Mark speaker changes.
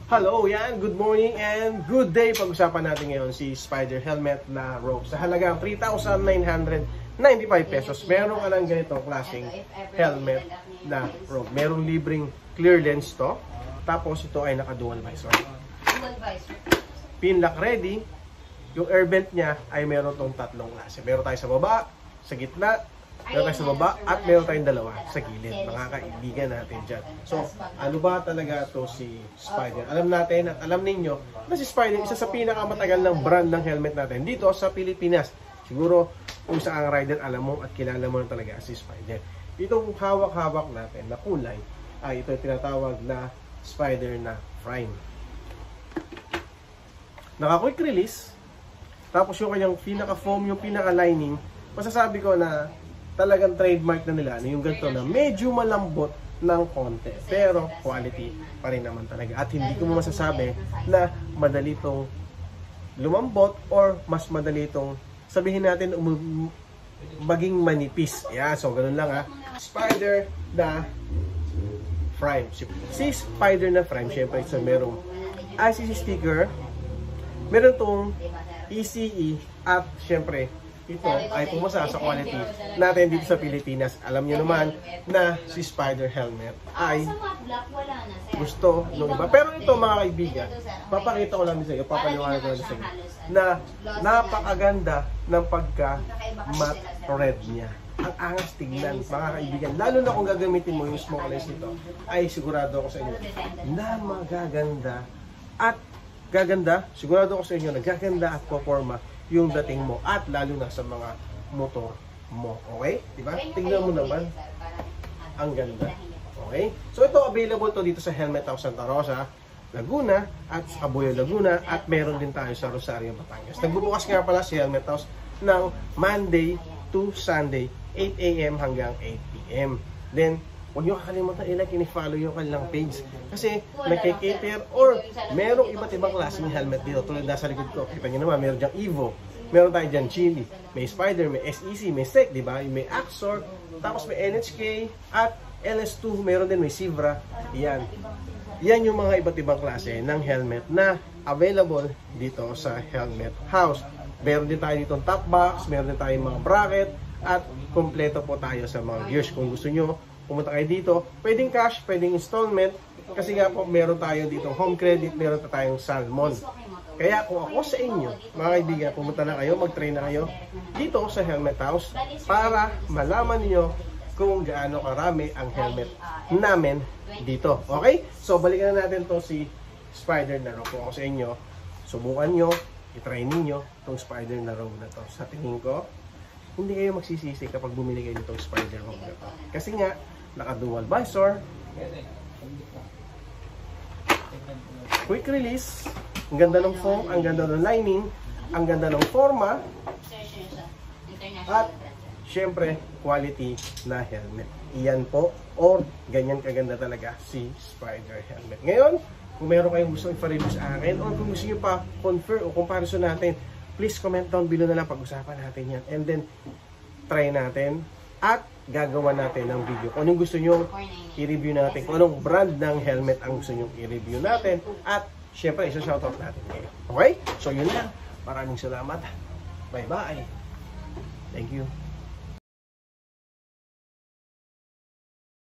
Speaker 1: Hello, yan. Good morning and good day. Pag-usapan natin ngayon si Spider helmet na Rogue. Sa halagang 3,995 pesos, meron ka ng ganitong klaseng helmet na Rogue. Merong libreng clear lens to. Tapos ito ay naka-dual visor. Pin lock ready. Yung air vent niya ay meron tong tatlong klase. Meron tayo sa baba, sa gitna, meron tayo sa baba, at meron tayong dalawa sa gilid. Mga kaibigan natin dyan. So, ano ba talaga to si Spider? Alam natin at alam ninyo na si Spider, isa sa pinakamatagal ng brand ng helmet natin dito sa Pilipinas. Siguro, kung saan ang rider, alam mo at kilala mo na talaga si Spider. Itong hawak-hawak natin na kulay, ay ito yung tinatawag na Spider na Prime. Naka-quick release, tapos yung kanyang pinaka-foam, yung pinaka-lining, masasabi ko na talagang trademark na nila, yung ganito na medyo malambot ng konti, pero quality pa rin naman talaga. At hindi ko masasabi na madali itong lumambot or mas madali itong sabihin natin maging manipis. Yeah, so ganun lang ha. Spider na Prime. Si Spider na Prime, syempre so merong ICC sticker, meron tong ECE, at syempre ito ay pumasa sa quality natin dito sa Pilipinas. Alam niyo naman na si Spider helmet ay gusto ng iba. Pero ito mga kaibigan, papakita ko lang sa iyo, papaliwanag ko lang sa iyo na napakaganda ng pagka-matte red niya. Ang angas tingnan mga kaibigan. Lalo na kung gagamitin mo yung smoke lens nito, ay sigurado ako sa inyo na magaganda at gaganda. Sigurado ako sa inyo na gaganda at performa yung dating mo, at lalo na sa mga motor mo. Okay? Diba? Tingnan mo naman. Ang ganda. Okay? So ito, available to dito sa Helmet House Santa Rosa, Laguna, at sa Cabuyo, Laguna, at meron din tayo sa Rosario, Batangas. Nagbubukas nga pala si Helmet House ng Monday to Sunday, 8 AM hanggang 8 PM. Then, huwag nyo kakalimutan i-like and i-follow yung kanilang page. Kasi nagkikater or merong iba't ibang klase ng helmet dito. Tulad nasa likod ko, kita nyo naman, meron dyang Evo, meron tayo dyan Chili, may Spider, may SEC, may SEC, diba? May Axor, tapos may NHK, at LS2, meron din, may Sivra. Yan. Yan yung mga iba't ibang klase ng helmet na available dito sa Helmet House. Meron din tayo dito top box, meron din tayo mga bracket, at kompleto po tayo sa mga gears. Kung gusto nyo, pumunta kayo dito, pwedeng cash, pwedeng installment, kasi nga po meron tayo dito home credit, meron tayong Salmon. Kaya kung ako sa inyo, mga kaibigan, pumunta na kayo, mag-try na kayo dito sa Helmet House para malaman niyo kung gaano karami ang helmet namin dito. Okay? So balikan na natin to si Spider na Rogue. Kung ako sa inyo, subukan nyo, i-try ninyo itong Spider na Rogue na to. Sa tingin ko, hindi kayo magsisisi kapag bumili kayo nitong Spider Rogue na to. Kasi nga, naka-dual visor, quick release, ang ganda ng foam, ang ganda ng lining, ang ganda ng forma, at syempre, quality na helmet. Iyan po, or ganyan kaganda talaga si Spider helmet. Ngayon, kung meron kayong gusto i-review sa akin, or kung gusto nyo pa confer o comparison natin, please comment down below na lang, pag-usapan natin yan. And then, try natin at gagawa natin ng video. Kung anong gusto nyo i-review natin, kung anong brand ng helmet ang gusto nyo i-review natin, at syempre, isa-shoutout natin ngayon. Okay? So, yun lang. Maraming salamat. Bye-bye. Thank you.